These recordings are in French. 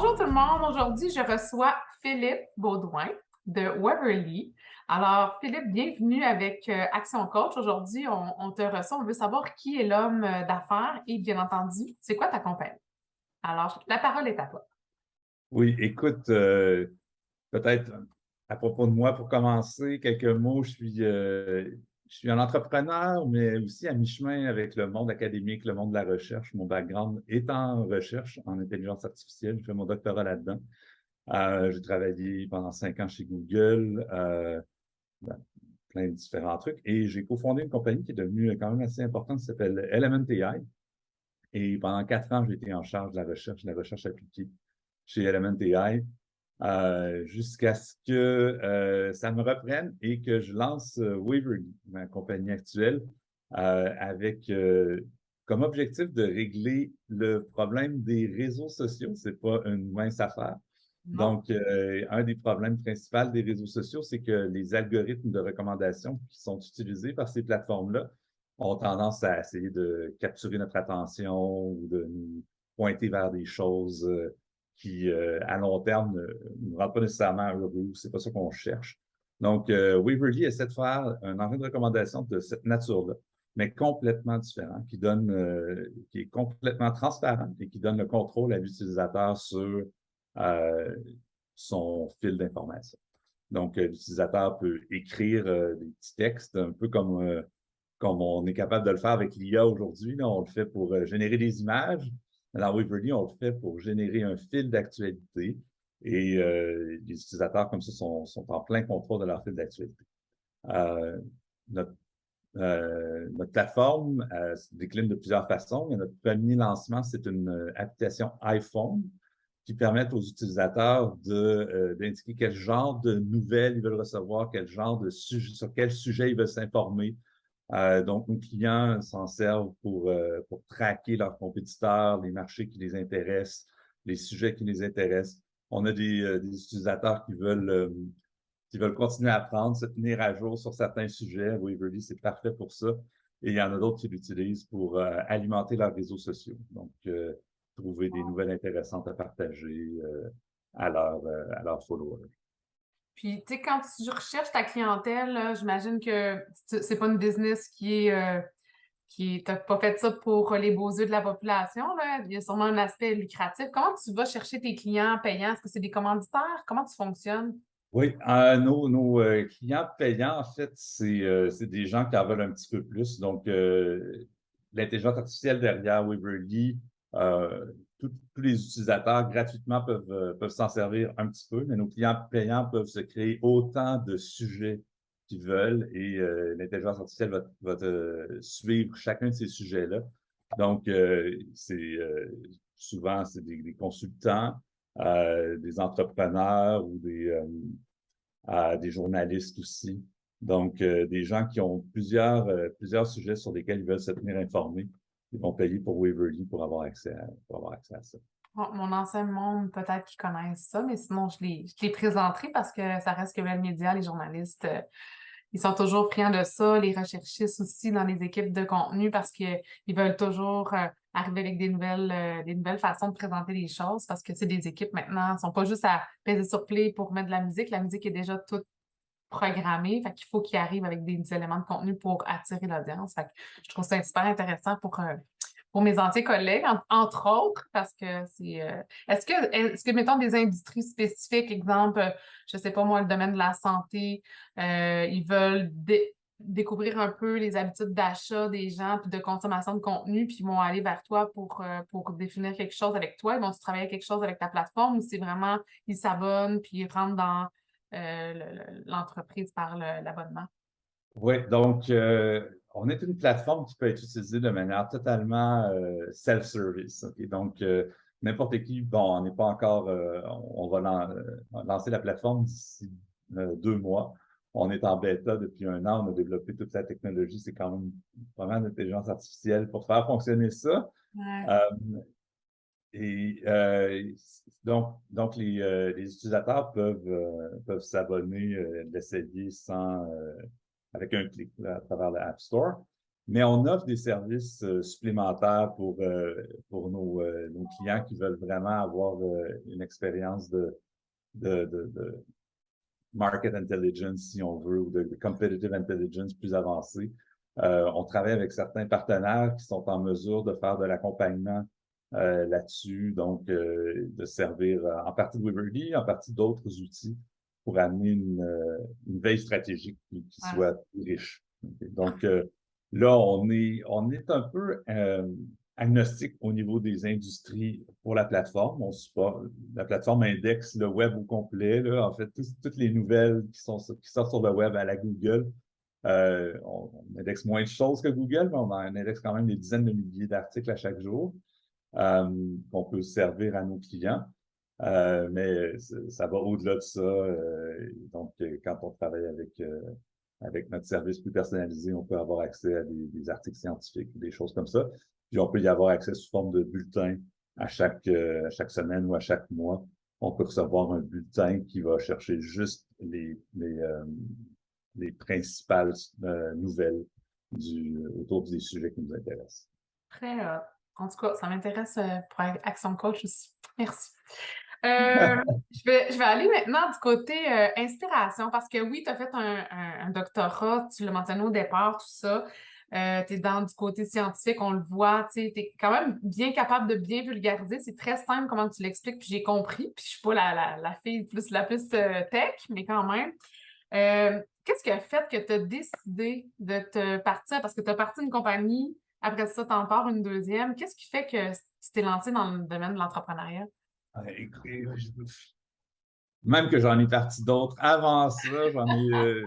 Bonjour tout le monde. Aujourd'hui, je reçois Philippe Baudouin de Weverly. Alors, Philippe, bienvenue avec Action Coach. Aujourd'hui, on te reçoit. On veut savoir qui est l'homme d'affaires et bien entendu, c'est quoi ta compagnie? Alors, la parole est à toi. Oui, écoute, peut-être à propos de moi, pour commencer, quelques mots. Je suis un entrepreneur, mais aussi à mi-chemin avec le monde académique, le monde de la recherche. Mon background est en recherche, en intelligence artificielle. Je fais mon doctorat là-dedans. J'ai travaillé pendant 5 ans chez Google, dans plein de différents trucs. Et j'ai cofondé une compagnie qui est devenue quand même assez importante, qui s'appelle Element AI. Et pendant 4 ans, j'ai été en charge de la recherche appliquée chez Element AI. Jusqu'à ce que ça me reprenne et que je lance Waverly, ma compagnie actuelle, avec comme objectif de régler le problème des réseaux sociaux. C'est pas une mince affaire. Non. Donc, un des problèmes principaux des réseaux sociaux, c'est que les algorithmes de recommandation qui sont utilisés par ces plateformes-là ont tendance à essayer de capturer notre attention ou de nous pointer vers des choses qui, à long terme, ne nous rendent pas nécessairement heureux. C'est pas ça qu'on cherche. Donc, Waverly essaie de faire un engin de recommandation de cette nature-là, mais complètement différent, qui est complètement transparent et qui donne le contrôle à l'utilisateur sur euh, son fil d'information. Donc, l'utilisateur peut écrire des petits textes, un peu comme on est capable de le faire avec l'IA aujourd'hui. Là, on le fait pour générer des images. Dans Waverly, on le fait pour générer un fil d'actualité et les utilisateurs comme ça sont en plein contrôle de leur fil d'actualité. Euh, notre, notre plateforme se décline de plusieurs façons, mais notre premier lancement, c'est une application iPhone qui permet aux utilisateurs d'indiquer quel genre de nouvelles ils veulent recevoir, quel genre de sujet, sur quel sujet ils veulent s'informer. Donc, nos clients s'en servent pour traquer leurs compétiteurs, les marchés qui les intéressent, les sujets qui les intéressent. On a des utilisateurs qui veulent continuer à apprendre, se tenir à jour sur certains sujets. Waverly, c'est parfait pour ça. Et il y en a d'autres qui l'utilisent pour alimenter leurs réseaux sociaux. Donc, trouver des nouvelles intéressantes à partager à leurs followers. Puis, tu sais, quand tu recherches ta clientèle, là, j'imagine que c'est pas une business t'as pas fait ça pour les beaux yeux de la population, là. Il y a sûrement un aspect lucratif. Comment tu vas chercher tes clients payants? Est-ce que c'est des commanditaires? Comment tu fonctionnes? Oui, nos clients payants, en fait, c'est des gens qui en veulent un petit peu plus. Donc, l'intelligence artificielle derrière Waverly, euh, tous les utilisateurs gratuitement peuvent s'en servir un petit peu, mais nos clients payants peuvent se créer autant de sujets qu'ils veulent et l'intelligence artificielle va te suivre chacun de ces sujets-là. Donc, souvent, c'est des consultants, des entrepreneurs ou des journalistes aussi. Donc, des gens qui ont plusieurs sujets sur lesquels ils veulent se tenir informés. Ils vont payer pour Waverly pour avoir accès à ça. Bon, mon ancien monde, peut-être qu'ils connaissent ça, mais sinon, je les présenterai parce que ça reste que le média, les journalistes, ils sont toujours friands de ça, les recherchistes aussi dans les équipes de contenu parce qu'ils veulent toujours arriver avec des nouvelles façons de présenter les choses parce que c'est des équipes maintenant, ils sont pas juste à peser sur play pour mettre de la musique est déjà toute programmée, fait qu'il faut qu'ils arrivent avec des éléments de contenu pour attirer l'audience. Fait que je trouve ça super intéressant pour mes anciens collègues, entre autres, parce que est-ce que, mettons, des industries spécifiques, exemple, je sais pas moi, le domaine de la santé, ils veulent découvrir un peu les habitudes d'achat des gens, puis de consommation de contenu, puis ils vont aller vers toi pour définir quelque chose avec toi. Ils vont-tu travailler quelque chose avec ta plateforme ou c'est vraiment, ils s'abonnent, puis ils rentrent dans l'entreprise par l'abonnement? Oui, donc, on est une plateforme qui peut être utilisée de manière totalement self-service. Ok? Donc, n'importe qui, bon, on n'est pas encore, on va lancer la plateforme d'ici 2 mois. On est en bêta depuis un an, on a développé toute la technologie, c'est quand même pas mal d'intelligence artificielle pour faire fonctionner ça. Ouais. Euh, et donc les utilisateurs peuvent s'abonner, l'essayer avec un clic là, à travers l'App Store. Mais on offre des services supplémentaires pour nos clients qui veulent vraiment avoir une expérience de market intelligence, si on veut, ou de competitive intelligence plus avancée. On travaille avec certains partenaires qui sont en mesure de faire de l'accompagnement là-dessus, donc de servir en partie de Weverly, en partie d'autres outils pour amener une veille stratégique qui Ouais. soit plus riche. Okay? Donc là, on est un peu agnostique au niveau des industries pour la plateforme. La plateforme indexe le web au complet. Là. En fait, toutes les nouvelles qui sortent sur le web à la Google, on indexe moins de choses que Google, mais on indexe quand même des dizaines de milliers d'articles à chaque jour qu'on peut servir à nos clients. Mais ça va au-delà de ça. Donc, quand on travaille avec notre service plus personnalisé, on peut avoir accès à des articles scientifiques, des choses comme ça. Puis on peut y avoir accès sous forme de bulletin à chaque semaine ou à chaque mois. On peut recevoir un bulletin qui va chercher juste les principales nouvelles autour des sujets qui nous intéressent. Très, en tout cas, ça m'intéresse pour Action Coach aussi. Merci. Je vais aller maintenant du côté inspiration parce que oui, tu as fait un doctorat, tu l'as mentionné au départ, tout ça. Tu es du côté scientifique, on le voit, tu es quand même bien capable de bien vulgariser. C'est très simple comment tu l'expliques, puis j'ai compris. Puis je suis pas la fille la plus tech, mais quand même. Qu'est-ce qui a fait que tu as décidé de te partir? Parce que tu as parti d'une compagnie, après ça, tu en pars une deuxième. Qu'est-ce qui fait que tu t'es lancé dans le domaine de l'entrepreneuriat? Écoutez, même que j'en ai parti d'autres. Avant ça, j'en ai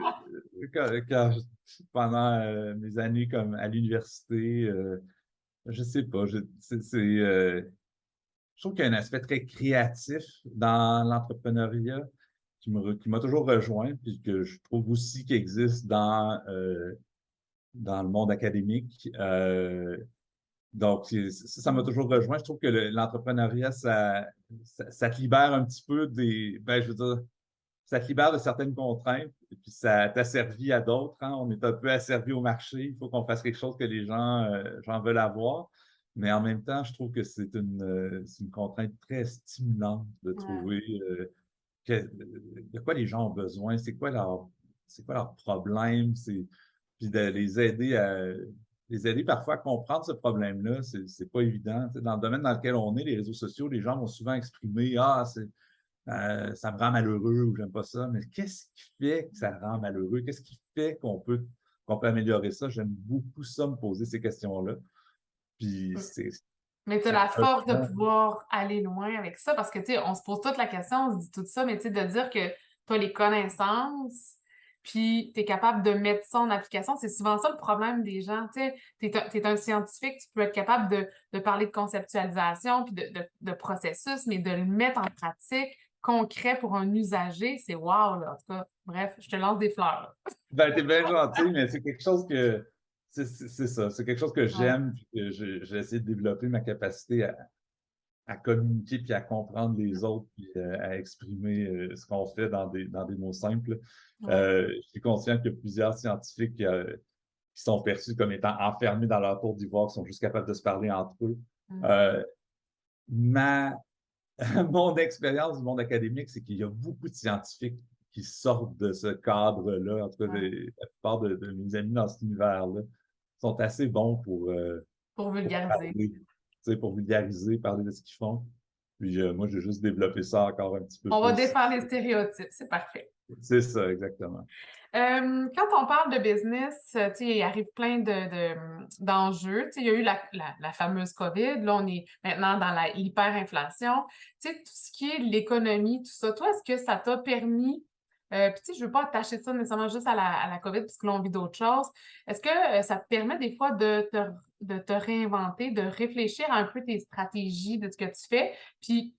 pendant mes années comme à l'université, je sais pas, je trouve qu'il y a un aspect très créatif dans l'entrepreneuriat qui m'a toujours rejoint, puis que je trouve aussi qu'il existe dans le monde académique. Donc, ça m'a toujours rejoint. Je trouve que l'entrepreneuriat, ça te libère un petit peu je veux dire, ça te libère de certaines contraintes, et puis ça t'asservit à d'autres. Hein. On est un peu asservi au marché. Il faut qu'on fasse quelque chose que les gens veulent avoir. Mais en même temps, je trouve que c'est une contrainte très stimulante de Ouais. trouver de quoi les gens ont besoin, c'est quoi leur problème, puis de les aider parfois à comprendre ce problème-là, c'est pas évident. Tu sais, dans le domaine dans lequel on est, les réseaux sociaux, les gens vont souvent exprimer ça me rend malheureux ou j'aime pas ça. Mais qu'est-ce qui fait que ça rend malheureux? Qu'est-ce qui fait qu'on peut améliorer ça? J'aime beaucoup ça, me poser ces questions-là. Puis Mais tu as ça la force de rejoint. pouvoir aller loin avec ça parce que, tu sais, on se pose toute la question, on se dit tout ça, mais tu sais, de dire que tu as les connaissances, puis tu es capable de mettre ça en application, c'est souvent ça le problème des gens. Tu sais, tu es un scientifique, tu peux être capable de parler de conceptualisation, puis de processus, mais de le mettre en pratique concret pour un usager, c'est wow, là. En tout cas, bref, je te lance des fleurs. Ben, t'es bien gentil, mais c'est quelque chose que. C'est ça. C'est quelque chose que Ouais. j'aime, puis que j'ai essayé de développer ma capacité à communiquer, puis à comprendre les autres, puis à exprimer ce qu'on fait dans des mots simples. Ouais. Je suis conscient qu'il y a plusieurs scientifiques qui sont perçus comme étant enfermés dans leur tour d'ivoire, qui sont juste capables de se parler entre eux. Mm. Euh, ma, mon expérience du monde académique, c'est qu'il y a beaucoup de scientifiques qui sortent de ce cadre-là. En tout cas, Ouais. la plupart de mes amis dans cet univers-là sont assez bons Pour pour vulgariser. parler, tu sais, pour vulgariser, parler de ce qu'ils font. Puis moi, j'ai juste développé ça encore un petit peu On va plus. défaire les stéréotypes, c'est parfait. C'est ça, exactement. Quand on parle de business, tu sais, il arrive plein d'enjeux. Tu sais, il y a eu la fameuse COVID. Là, on est maintenant dans la hyperinflation. Tu sais, tout ce qui est l'économie, tout ça, toi, est-ce que ça t'a permis, puis tu sais, je veux pas attacher ça nécessairement juste à la COVID, parce que là, on vit d'autres choses. Est-ce que ça te permet des fois de te réinventer, de réfléchir un peu tes stratégies de ce que tu fais, puis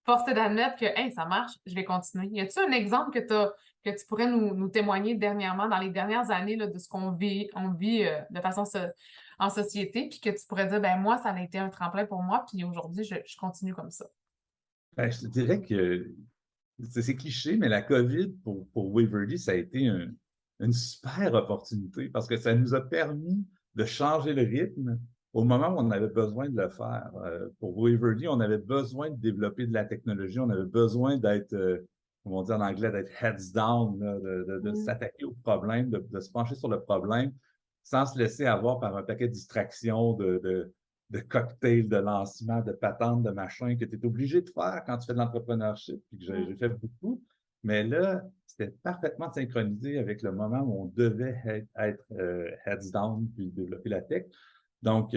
force est d'admettre que hey, ça marche, je vais continuer. Y a-t-il un exemple que tu pourrais nous témoigner dernièrement, dans les dernières années, là, de ce qu'on vit de façon en société, puis que tu pourrais dire, ben moi, ça a été un tremplin pour moi, puis aujourd'hui, je continue comme ça. Ben, je te dirais que c'est cliché, mais la COVID pour Waverly, ça a été une super opportunité parce que ça nous a permis de changer le rythme au moment où on avait besoin de le faire. Pour Waverly, on avait besoin de développer de la technologie, on avait besoin d'être, comme on dit en anglais, d'être heads down, là, de Mm. s'attaquer au problème, de se pencher sur le problème sans se laisser avoir par un paquet de distractions, de cocktails, de lancement, de patentes, de machins que tu es obligé de faire quand tu fais de l'entrepreneurship, puis que j'ai fait beaucoup. Mais là, c'était parfaitement synchronisé avec le moment où on devait être heads down puis développer la tech. Donc,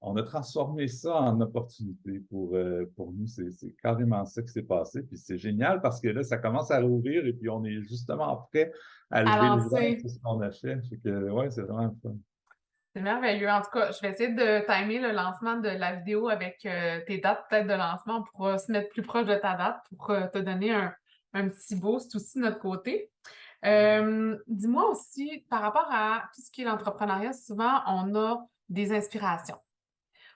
on a transformé ça en opportunité pour nous. C'est carrément ça qui s'est passé. Puis c'est génial parce que là, ça commence à rouvrir et puis on est justement prêt à À lever le voile lancer. sur ce qu'on a fait. Fait que, ouais, c'est vraiment le fun. C'est merveilleux. En tout cas, je vais essayer de timer le lancement de la vidéo avec tes dates peut-être de lancement. On pourra se mettre plus proche de ta date pour te donner un petit boost aussi de notre côté. Dis-moi aussi, par rapport à tout ce qui est l'entrepreneuriat, souvent, on a des inspirations.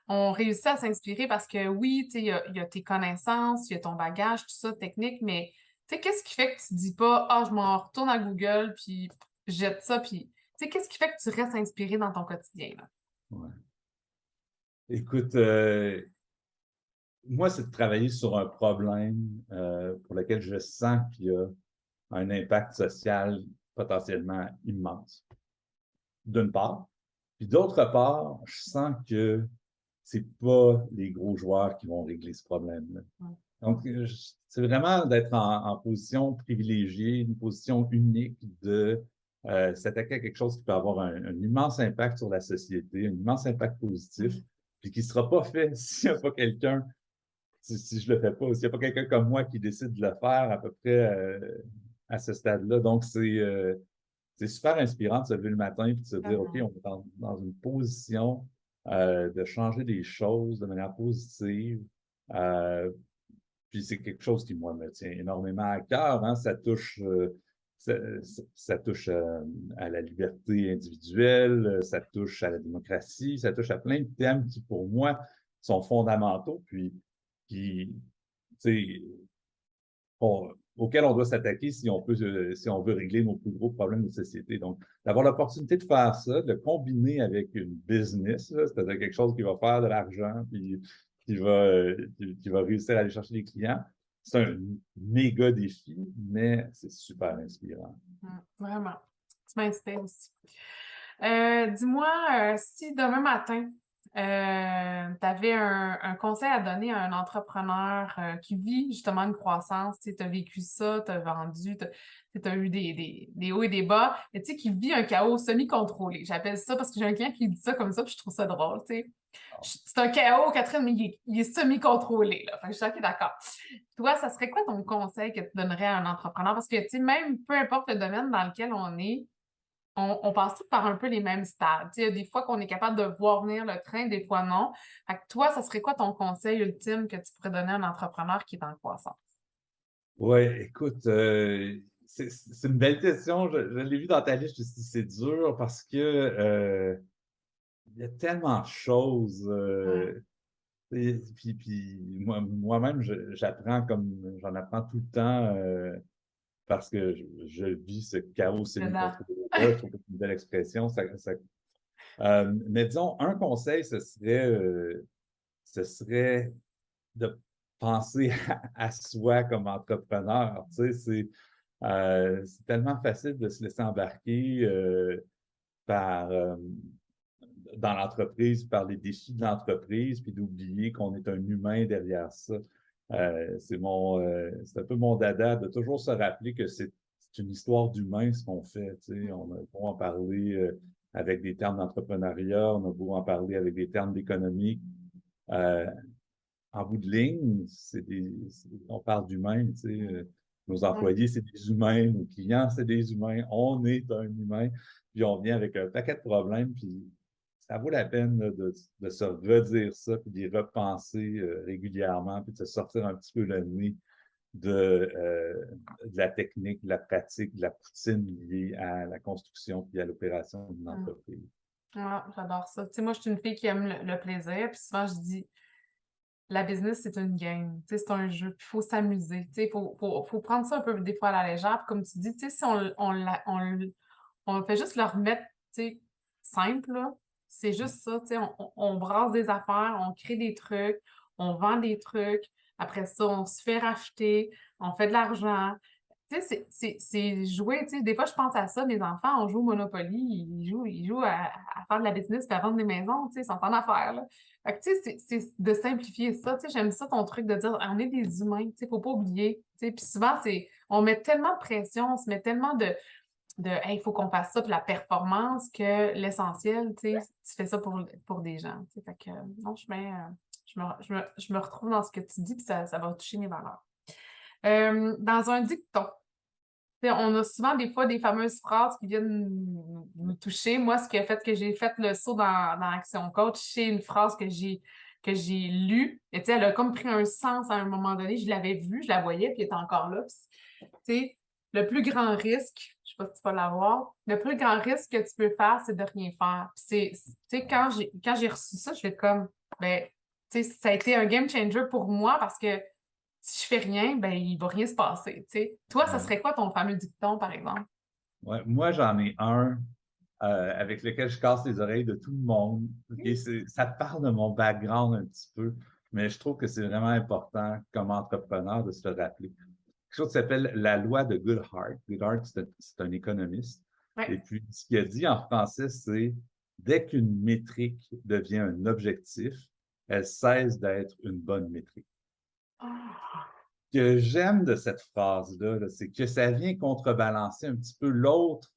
On réussit à s'inspirer parce que oui, tu sais, il y a tes connaissances, il y a ton bagage, tout ça, technique, mais tu sais, qu'est-ce qui fait que tu dis pas, ah, je m'en retourne à Google, puis je jette ça, puis tu sais, qu'est-ce qui fait que tu restes inspiré dans ton quotidien, là? Ouais. Écoute, moi, c'est de travailler sur un problème pour lequel je sens qu'il y a un impact social potentiellement immense, d'une part. Puis d'autre part, je sens que c'est pas les gros joueurs qui vont régler ce problème-là. Mm. Donc, c'est vraiment d'être en position privilégiée, une position unique de s'attaquer à quelque chose qui peut avoir un immense impact sur la société, un immense impact positif, puis qui ne sera pas fait s'il n'y a pas quelqu'un, si je le fais pas, s'il n'y a pas quelqu'un comme moi qui décide de le faire à peu près à ce stade-là. Donc, c'est super inspirant de se lever le matin et de se dire, OK, on Vraiment. est dans une position de changer des choses de manière positive. Euh, Puis c'est quelque chose qui, moi, me tient énormément à cœur. Hein. Ça, ça touche à la liberté individuelle, ça touche à la démocratie, ça touche à plein de thèmes qui, pour moi, sont fondamentaux, puis qui, tu sais, auxquels on doit s'attaquer si on veut régler nos plus gros problèmes de société. Donc, d'avoir l'opportunité de faire ça, de le combiner avec une business, c'est-à-dire quelque chose qui va faire de l'argent, puis qui va réussir à aller chercher des clients, c'est un méga défi, mais c'est super inspirant. Vraiment. Tu m'inspires aussi. Dis-moi, si demain matin, tu avais un conseil à donner à un entrepreneur qui vit justement une croissance, tu as vécu ça, tu as vendu, tu as eu des hauts et des bas, mais tu sais, qui vit un chaos semi-contrôlé. J'appelle ça parce que j'ai un client qui dit ça comme ça, puis je trouve ça drôle, tu sais. C'est un chaos, Catherine, mais il est semi-contrôlé, là. Fait que je suis OK, d'accord. Toi, ça serait quoi ton conseil que tu donnerais à un entrepreneur? Parce que, tu sais, même peu importe le domaine dans lequel on est, on passe tous par un peu les mêmes stades. Tu sais, il y a des fois qu'on est capable de voir venir le train, des fois non. Fait que toi, ça serait quoi ton conseil ultime que tu pourrais donner à un entrepreneur qui est en croissance? Oui, écoute, c'est une belle question. Je l'ai vu dans ta liste, je me suis dit, c'est dur parce que il y a tellement de choses. Ouais. Et puis moi-même, j'apprends comme j'en apprends tout le temps parce que je vis ce chaos Dedans. semi-contrôlé-là. Je trouve que c'est une belle expression. Mais disons, un conseil, ce serait de penser à soi comme entrepreneur. Tu sais, c'est tellement facile de se laisser embarquer par dans l'entreprise, par les défis de l'entreprise, puis d'oublier qu'on est un humain derrière ça. C'est un peu mon dada de toujours se rappeler que c'est une histoire d'humain ce qu'on fait. Tu sais. On a beau en parler avec des termes d'entrepreneuriat, on a beau en parler avec des termes d'économie. Euh, En bout de ligne, on parle d'humains. Tu sais. Nos Ouais. employés, c'est des humains, nos clients, c'est des humains, on est un humain, puis on vient avec un paquet de problèmes, puis ça vaut la peine là, de se redire ça, puis d'y repenser régulièrement, puis de se sortir un petit peu le nez de la technique, de la pratique, de la poutine liée à la construction puis à l'opération d'une Mm. entreprise. Ouais, j'adore ça. Tu sais, moi, je suis une fille qui aime le plaisir, puis souvent, je dis, la business, c'est une game, tu sais, c'est un jeu, puis il faut s'amuser, tu sais, faut prendre ça un peu des fois à la légère, puis comme tu dis, tu sais, si on fait juste le remettre, tu sais, simple, là, c'est juste ça, tu sais, on brasse des affaires, on crée des trucs, on vend des trucs, après ça, on se fait racheter, on fait de l'argent. Tu sais, c'est jouer, tu sais, des fois, je pense à ça, mes enfants, on joue au Monopoly, ils jouent à faire de la business puis à vendre des maisons, tu sais, ils sont en affaires, là. Fait que, tu sais, c'est de simplifier ça, tu sais, j'aime ça ton truc de dire, on est des humains, tu sais, faut pas oublier, tu sais, puis souvent, on met tellement de pression, on se met tellement hey, il faut qu'on fasse ça pour la performance que l'essentiel, tu sais, tu fais ça pour des gens, tu sais, fait que, non, je me retrouve dans ce que tu dis puis ça va toucher mes valeurs. Dans un dicton, tu sais, on a souvent des fois des fameuses phrases qui viennent nous toucher. Moi, ce qui a fait que j'ai fait le saut dans Action Coach, c'est une phrase que j'ai lue. Et tu sais, elle a comme pris un sens à un moment donné. Je l'avais vue, je la voyais, puis elle était encore là. Puis, tu sais, le plus grand risque, je sais pas si tu vas l'avoir, le plus grand risque que tu peux faire, c'est de rien faire. Puis tu sais, quand j'ai reçu ça, je fais comme, ben, tu sais, ça a été un game changer pour moi parce que si je fais rien, ben il va rien se passer, tu sais. Toi, ça Ouais. serait quoi ton fameux dicton, par exemple? Ouais, moi, j'en ai un avec lequel je casse les oreilles de tout le monde. Et ça te parle de mon background un petit peu, mais je trouve que c'est vraiment important comme entrepreneur de se le rappeler. Quelque chose qui s'appelle la loi de Goodhart. Goodhart, c'est un économiste. Et Ouais. puis, ce qu'il a dit en français, c'est dès qu'une métrique devient un objectif, elle cesse d'être une bonne métrique. Ah. Ce que j'aime de cette phrase-là, là, c'est que ça vient contrebalancer un petit peu l'autre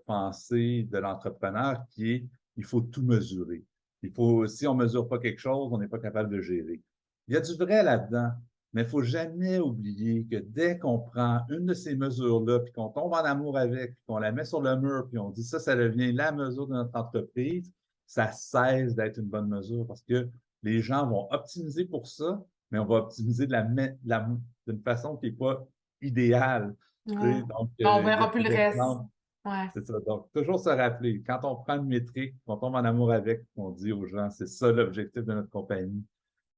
pensée de l'entrepreneur qui est il faut tout mesurer. Si on ne mesure pas quelque chose, on n'est pas capable de gérer. Il y a du vrai là-dedans, mais il ne faut jamais oublier que dès qu'on prend une de ces mesures-là, puis qu'on tombe en amour avec, puis qu'on la met sur le mur, puis on dit ça devient la mesure de notre entreprise, ça cesse d'être une bonne mesure parce que les gens vont optimiser pour ça, mais on va optimiser d'une façon qui n'est pas idéale. Ouais. Donc, On il y a verra plus le des reste. exemples. Ouais. C'est ça. Donc, toujours se rappeler, quand on prend une métrique, qu'on tombe en amour avec, qu'on dit aux gens, c'est ça l'objectif de notre compagnie,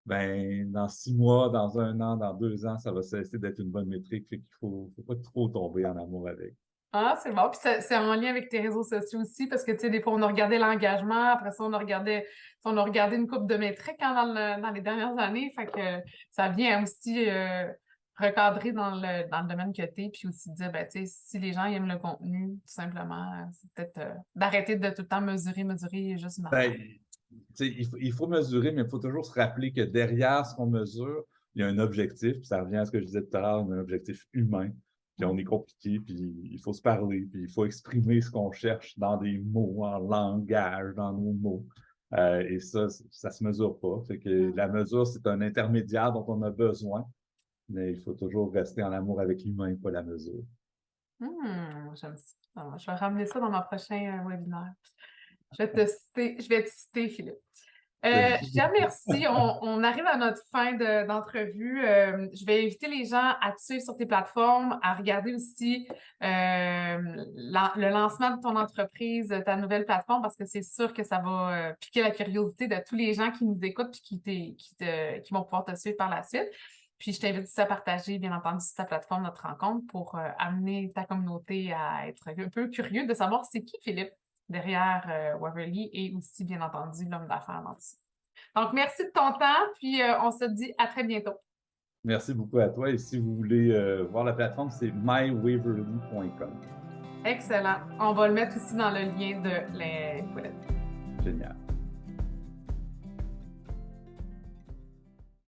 ben, dans 6 mois, dans 1 an, dans 2 ans, ça va cesser d'être une bonne métrique. Fait qu'il faut pas trop tomber en amour avec. Ah, c'est bon. Puis c'est en lien avec tes réseaux sociaux aussi, parce que, tu sais, des fois, on a regardé l'engagement, après ça, on a regardé une coupe de métriques hein, dans les dernières années. Fait que ça vient aussi recadrer dans le domaine que tu es, puis aussi dire, ben, tu sais, si les gens aiment le contenu, tout simplement, c'est peut-être d'arrêter de tout le temps mesurer juste une affaire. Ben, il faut mesurer, mais il faut toujours se rappeler que derrière ce qu'on mesure, il y a un objectif, puis ça revient à ce que je disais tout à l'heure, un objectif humain, puis on est compliqué, puis il faut se parler, puis il faut exprimer ce qu'on cherche dans des mots, en langage, dans nos mots. Et ça se mesure pas. Fait que la mesure, c'est un intermédiaire dont on a besoin, mais il faut toujours rester en amour avec l'humain, pas la mesure. J'aime ça. Ah, je vais ramener ça dans mon prochain webinaire. Je vais te citer, Philippe. Je te remercie. On arrive à notre fin d'entrevue. Je vais inviter les gens à te suivre sur tes plateformes, à regarder aussi le lancement de ton entreprise, ta nouvelle plateforme, parce que c'est sûr que ça va piquer la curiosité de tous les gens qui nous écoutent et qui vont pouvoir te suivre par la suite. Puis je t'invite aussi à partager, bien entendu, sur ta plateforme notre rencontre pour amener ta communauté à être un peu curieux de savoir c'est qui Philippe derrière Waverly et aussi, bien entendu, l'homme d'affaires dans tout ça. Donc, merci de ton temps, puis on se dit à très bientôt. Merci beaucoup à toi. Et si vous voulez voir la plateforme, c'est mywaverly.com. Excellent. On va le mettre aussi dans le lien de l'infolette. Génial.